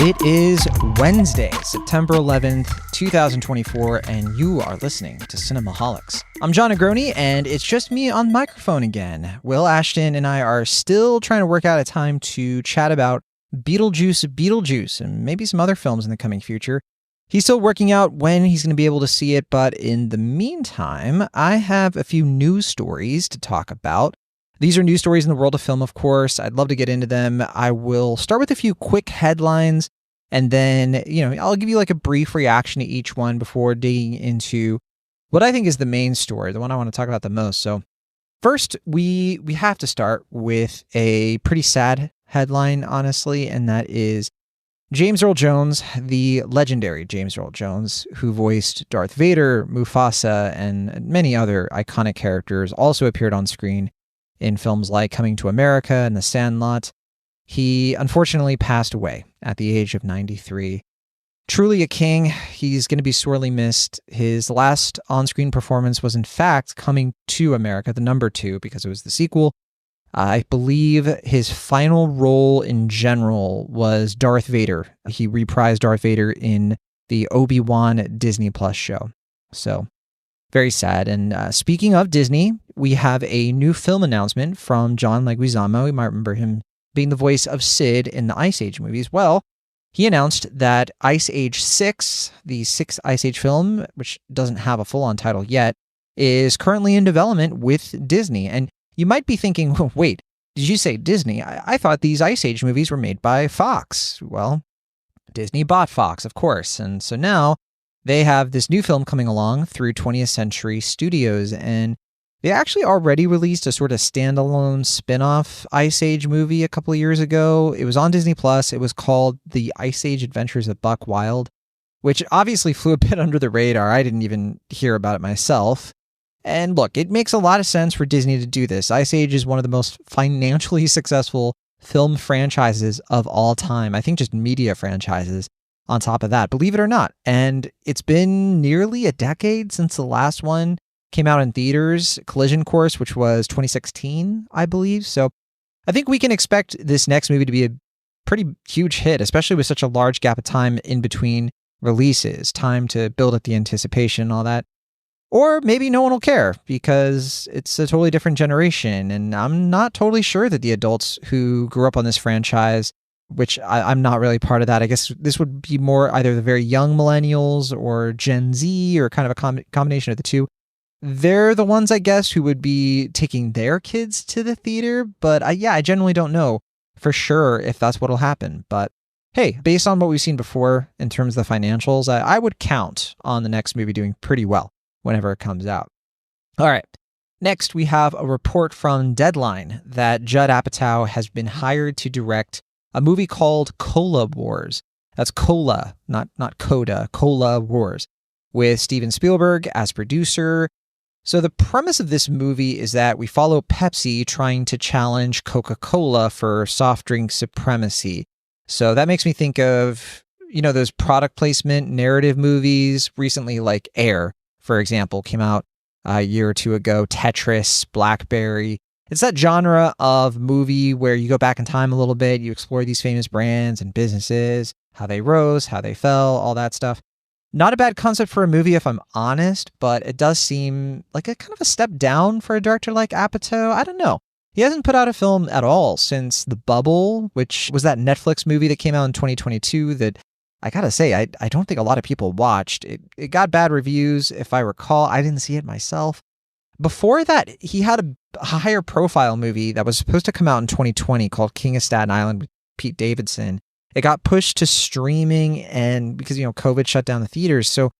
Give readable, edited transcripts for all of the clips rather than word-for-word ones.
It is Wednesday, September 11th, 2024, and you are listening to Cinemaholics. I'm Jon Negroni, and it's just me on the microphone again. Will Ashton and I are still trying to work out a time to chat about Beetlejuice, and maybe some other films in the coming future. He's still working out when he's going to be able to see it, but in the meantime, I have a few news stories to talk about. These are news stories in the world of film, of course. I'd love to get into them. I will start with a few quick headlines, and then, I'll give you like a brief reaction to each one before digging into what I think is the main story, the one I want to talk about the most. So first, we have to start with a pretty sad headline, honestly, and that is James Earl Jones, the legendary James Earl Jones, who voiced Darth Vader, Mufasa, and many other iconic characters, also appeared on screen in films like Coming to America and The Sandlot. He unfortunately passed away at the age of 93. Truly a king. He's going to be sorely missed. His last on-screen performance was, in fact, Coming to America, the number 2, because it was the sequel. I believe his final role in general was Darth Vader. He reprised Darth Vader in the Obi-Wan Disney Plus show. So, very sad. And speaking of Disney, we have a new film announcement from John Leguizamo. You might remember him being the voice of Sid in the Ice Age movies. Well, he announced that Ice Age 6, the 6th Ice Age film, which doesn't have a full-on title yet, is currently in development with Disney. And you might be thinking, wait, did you say Disney? I thought these Ice Age movies were made by Fox. Well, Disney bought Fox, of course. And so now they have this new film coming along through 20th Century Studios, and they actually already released a sort of standalone spin-off Ice Age movie a couple of years ago. It was on Disney Plus. It was called The Ice Age Adventures of Buck Wild, which obviously flew a bit under the radar. I didn't even hear about it myself. And look, it makes a lot of sense for Disney to do this. Ice Age is one of the most financially successful film franchises of all time. I think just media franchises on top of that, believe it or not. And it's been nearly a decade since the last one came out in theaters, Collision Course, which was 2016, I believe. So I think we can expect this next movie to be a pretty huge hit, especially with such a large gap of time in between releases, time to build up the anticipation and all that. Or maybe no one will care because it's a totally different generation. And I'm not totally sure that the adults who grew up on this franchise, which I'm not really part of that. I guess this would be more either the very young millennials or Gen Z or kind of a combination of the two. They're the ones, I guess, who would be taking their kids to the theater. But I generally don't know for sure if that's what'll happen. But hey, based on what we've seen before in terms of the financials, I would count on the next movie doing pretty well whenever it comes out. All right. Next, we have a report from Deadline that Judd Apatow has been hired to direct a movie called Cola Wars. That's Cola, not Coda, Cola Wars, with Steven Spielberg as producer. So the premise of this movie is that we follow Pepsi trying to challenge Coca-Cola for soft drink supremacy. So that makes me think of, those product placement narrative movies recently, like Air, for example, came out a year or two ago. Tetris, Blackberry. It's that genre of movie where you go back in time a little bit, you explore these famous brands and businesses, how they rose, how they fell, all that stuff. Not a bad concept for a movie, if I'm honest, but it does seem like a kind of a step down for a director like Apatow. I don't know. He hasn't put out a film at all since The Bubble, which was that Netflix movie that came out in 2022 that I gotta say, I don't think a lot of people watched. It got bad reviews, if I recall. I didn't see it myself. Before that, he had a higher profile movie that was supposed to come out in 2020 called King of Staten Island with Pete Davidson. It got pushed to streaming and because, COVID shut down the theaters. So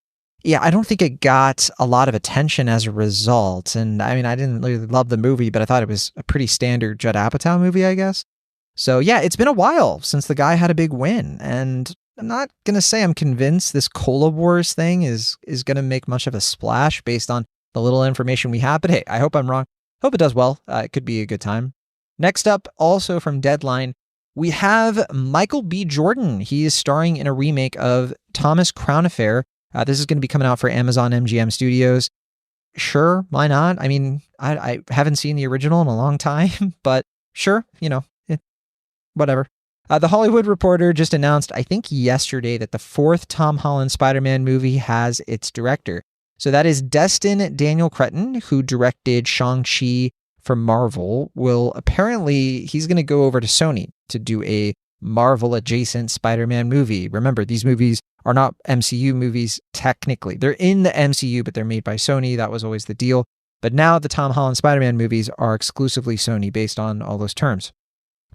yeah, I don't think it got a lot of attention as a result. And I mean, I didn't really love the movie, but I thought it was a pretty standard Judd Apatow movie, I guess. So yeah, it's been a while since the guy had a big win. And I'm not going to say I'm convinced this Cola Wars thing is going to make much of a splash based on the little information we have. But hey, I hope I'm wrong. Hope it does well. It could be a good time. Next up, also from Deadline, we have Michael B. Jordan. He is starring in a remake of Thomas Crown Affair. This is going to be coming out for Amazon MGM Studios. Sure, why not? I mean, I haven't seen the original in a long time, but sure, whatever. The Hollywood Reporter just announced, I think yesterday, that the fourth Tom Holland Spider-Man movie has its director. So that is Destin Daniel Cretton, who directed Shang-Chi for Marvel. He's going to go over to Sony to do a Marvel adjacent Spider-Man movie. Remember, these movies are not MCU movies technically. They're in the MCU, but they're made by Sony. That was always the deal. But now the Tom Holland Spider-Man movies are exclusively Sony based on all those terms.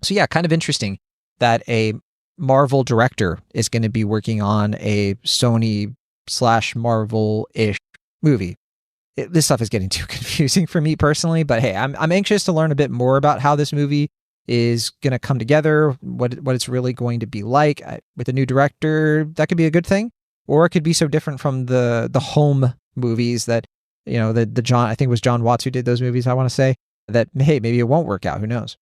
So yeah, kind of interesting that a Marvel director is going to be working on a Sony/Marvel-ish movie. This stuff is getting too confusing for me personally, but hey, I'm anxious to learn a bit more about how this movie is going to come together, what it's really going to be like. With a new director, that could be a good thing, or it could be so different from the home movies that, the John, I think it was John Watts who did those movies, I want to say, that, hey, maybe it won't work out. Who knows?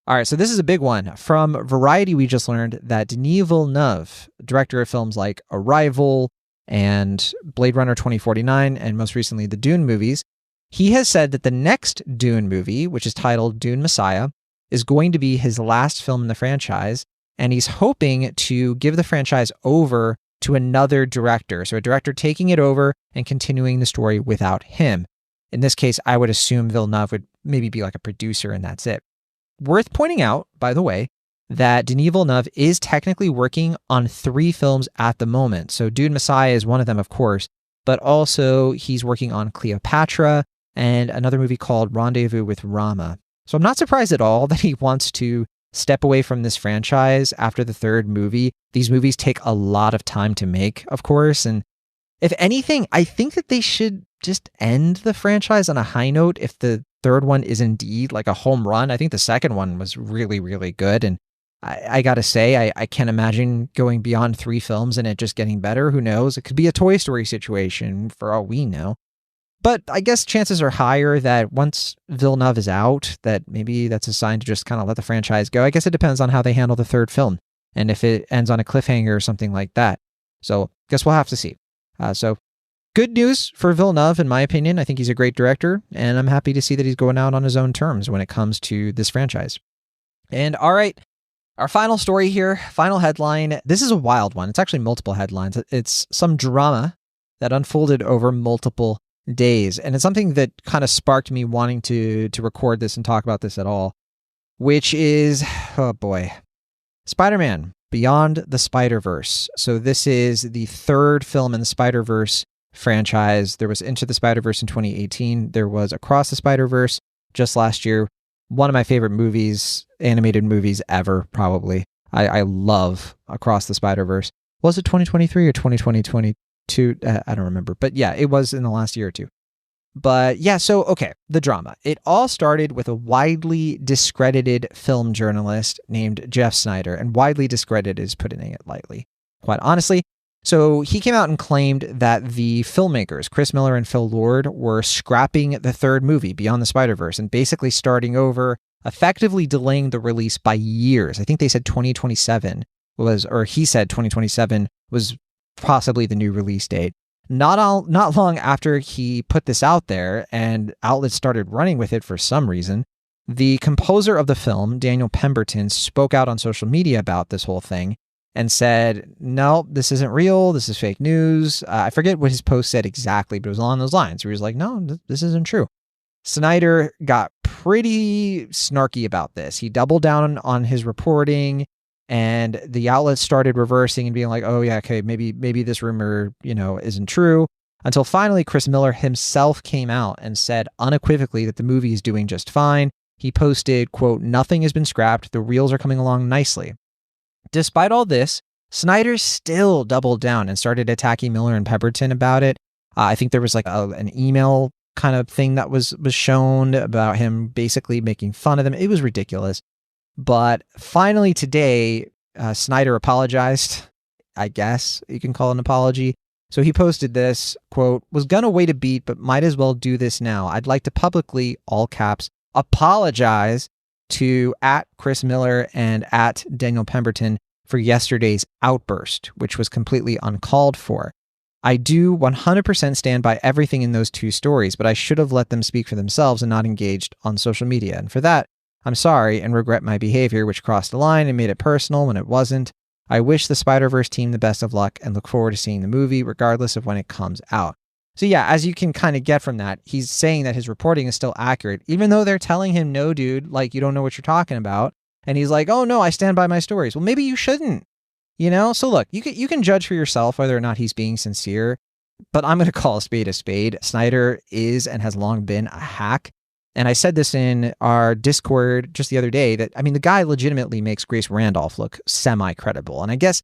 All right, so this is a big one. From Variety, we just learned that Denis Villeneuve, director of films like Arrival and Blade Runner 2049, and most recently the Dune movies, he has said that the next Dune movie, which is titled Dune Messiah, is going to be his last film in the franchise, and he's hoping to give the franchise over to another director. So a director taking it over and continuing the story without him. In this case, I would assume Villeneuve would maybe be like a producer and that's it. Worth pointing out, by the way, that Denis Villeneuve is technically working on 3 films at the moment. So Dune Messiah is one of them, of course, but also he's working on Cleopatra and another movie called Rendezvous with Rama. So I'm not surprised at all that he wants to step away from this franchise after the 3rd movie. These movies take a lot of time to make, of course. And if anything, I think that they should just end the franchise on a high note if the 3rd one is indeed like a home run. I think the 2nd one was really, really good. And I got to say, I can't imagine going beyond 3 films and it just getting better. Who knows? It could be a Toy Story situation for all we know. But I guess chances are higher that once Villeneuve is out, that maybe that's a sign to just kind of let the franchise go. I guess it depends on how they handle the 3rd film and if it ends on a cliffhanger or something like that. So guess we'll have to see. So good news for Villeneuve, in my opinion. I think he's a great director, and I'm happy to see that he's going out on his own terms when it comes to this franchise. And all right, our final story here, final headline. This is a wild one. It's actually multiple headlines. It's some drama that unfolded over multiple days. And it's something that kind of sparked me wanting to record this and talk about this at all, which is, oh boy, Spider-Man Beyond the Spider-Verse. So this is the 3rd film in the Spider-Verse franchise. There was Into the Spider-Verse in 2018. There was Across the Spider-Verse just last year. One of my favorite movies, animated movies ever, probably. I love Across the Spider-Verse. Was it 2023 or 2022? I don't remember. But yeah, it was in the last year or two. But yeah, so, okay, the drama. It all started with a widely discredited film journalist named Jeff Snyder. And widely discredited is putting it lightly, quite honestly. So he came out and claimed that the filmmakers, Chris Miller and Phil Lord, were scrapping the 3rd movie, Beyond the Spider-Verse, and basically starting over, effectively delaying the release by years. I think they said 2027 he said 2027 was possibly the new release date. Not long after he put this out there and outlets started running with it for some reason, the composer of the film, Daniel Pemberton, spoke out on social media about this whole thing and said, no, this isn't real. This is fake news. I forget what his post said exactly, but it was along those lines where he was like, no, this isn't true. Snyder got pretty snarky about this. He doubled down on his reporting, and the outlets started reversing and being like, oh yeah, okay, maybe this rumor, isn't true. Until finally Chris Miller himself came out and said unequivocally that the movie is doing just fine. He posted, quote, nothing has been scrapped. The reels are coming along nicely. Despite all this, Snyder still doubled down and started attacking Miller and Pemberton about it. I think there was like an email kind of thing that was shown about him basically making fun of them. It was ridiculous. But finally today, Snyder apologized. I guess you can call it an apology. So he posted this, quote, was gonna wait a beat, but might as well do this now. I'd like to publicly, all caps, apologize to @Chris Miller and @Daniel Pemberton for yesterday's outburst, which was completely uncalled for. I do 100% stand by everything in those 2 stories, but I should have let them speak for themselves and not engaged on social media. And for that, I'm sorry and regret my behavior, which crossed the line and made it personal when it wasn't. I wish the Spider-Verse team the best of luck and look forward to seeing the movie regardless of when it comes out. So yeah, as you can kind of get from that, he's saying that his reporting is still accurate, even though they're telling him, no, dude, like, you don't know what you're talking about. And he's like, oh no, I stand by my stories. Well, maybe you shouldn't, So look, you can judge for yourself whether or not he's being sincere, but I'm going to call a spade a spade. Snyder is and has long been a hack. And I said this in our Discord just the other day that, the guy legitimately makes Grace Randolph look semi-credible. And I guess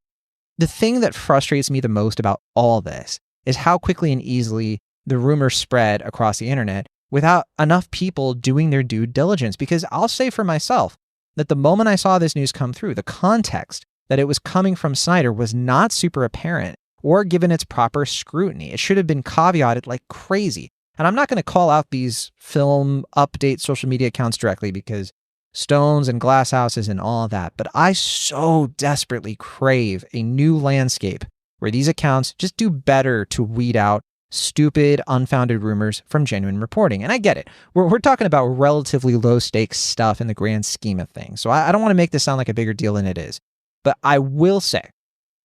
the thing that frustrates me the most about all this is how quickly and easily the rumors spread across the internet without enough people doing their due diligence. Because I'll say for myself that the moment I saw this news come through, the context that it was coming from Snyder was not super apparent or given its proper scrutiny. It should have been caveated like crazy. And I'm not going to call out these film update social media accounts directly because stones and glass houses and all that, but I so desperately crave a new landscape where these accounts just do better to weed out stupid, unfounded rumors from genuine reporting. And I get it. We're talking about relatively low stakes stuff in the grand scheme of things. So I don't want to make this sound like a bigger deal than it is. But I will say,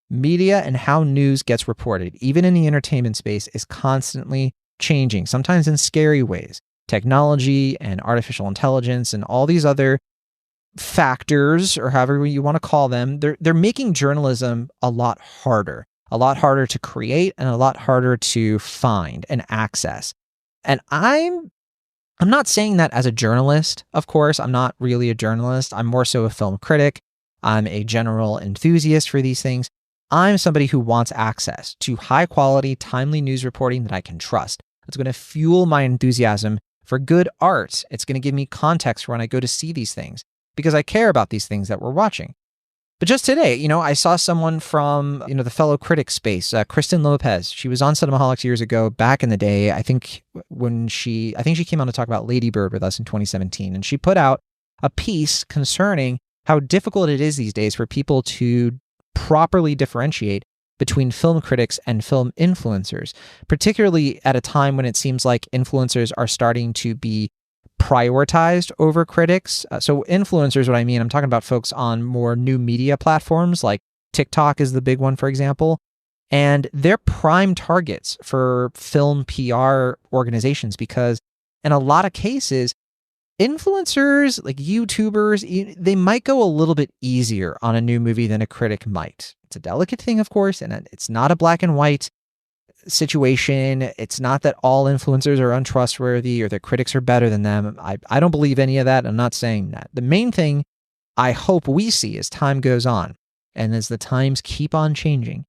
media and how news gets reported, even in the entertainment space, is constantly changing, sometimes in scary ways. Technology and artificial intelligence and all these other factors, or however you want to call them, they're making journalism a lot harder to create and a lot harder to find and access. And I'm not saying that as a journalist, of course. I'm not really a journalist. I'm more so a film critic. I'm a general enthusiast for these things. I'm somebody who wants access to high quality, timely news reporting that I can trust. It's going to fuel my enthusiasm for good art. It's going to give me context for when I go to see these things because I care about these things that we're watching. But just today, I saw someone from, the fellow critic space, Kristen Lopez. She was on Cinemaholics years ago, back in the day. I think she came on to talk about Lady Bird with us in 2017. And she put out a piece concerning how difficult it is these days for people to properly differentiate between film critics and film influencers, particularly at a time when it seems like influencers are starting to be prioritized over critics. So influencers, what I mean, I'm talking about folks on more new media platforms like TikTok is the big one, for example, and they're prime targets for film PR organizations because in a lot of cases, influencers like YouTubers, they might go a little bit easier on a new movie than a critic might. It's a delicate thing, of course, and it's not a black and white situation. It's not that all influencers are untrustworthy or their critics are better than them. I don't believe any of that. I'm not saying that. The main thing I hope we see as time goes on and as the times keep on changing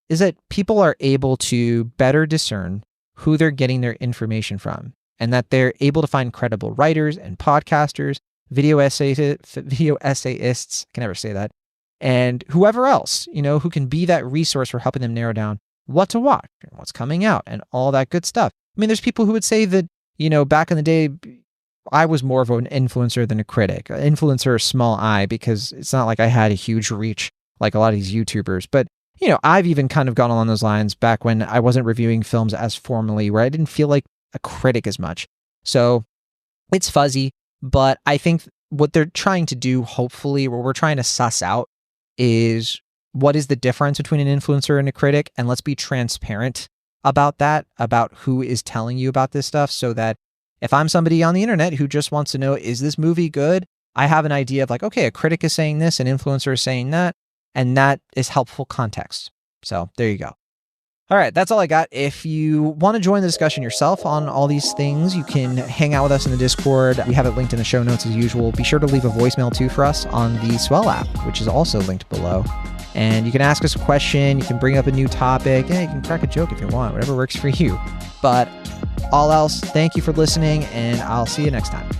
is that people are able to better discern who they're getting their information from and that they're able to find credible writers and podcasters, video essayists, I can never say that, and whoever else, who can be that resource for helping them narrow down what to watch and what's coming out and all that good stuff. There's people who would say that, back in the day, I was more of an influencer than a critic. Influencer, small I, because it's not like I had a huge reach like a lot of these YouTubers. But, I've even kind of gone along those lines back when I wasn't reviewing films as formally, where I didn't feel like a critic as much. So it's fuzzy, but I think what they're trying to do, hopefully, what we're trying to suss out is what is the difference between an influencer and a critic? And let's be transparent about that, about who is telling you about this stuff, so that if I'm somebody on the internet who just wants to know, is this movie good? I have an idea of like, okay, a critic is saying this, an influencer is saying that, and that is helpful context. So there you go. All right, that's all I got. If you want to join the discussion yourself on all these things, you can hang out with us in the Discord. We have it linked in the show notes as usual. Be sure to leave a voicemail too for us on the Swell app, which is also linked below. And you can ask us a question, you can bring up a new topic, you can crack a joke if you want, whatever works for you. But all else, thank you for listening, and I'll see you next time.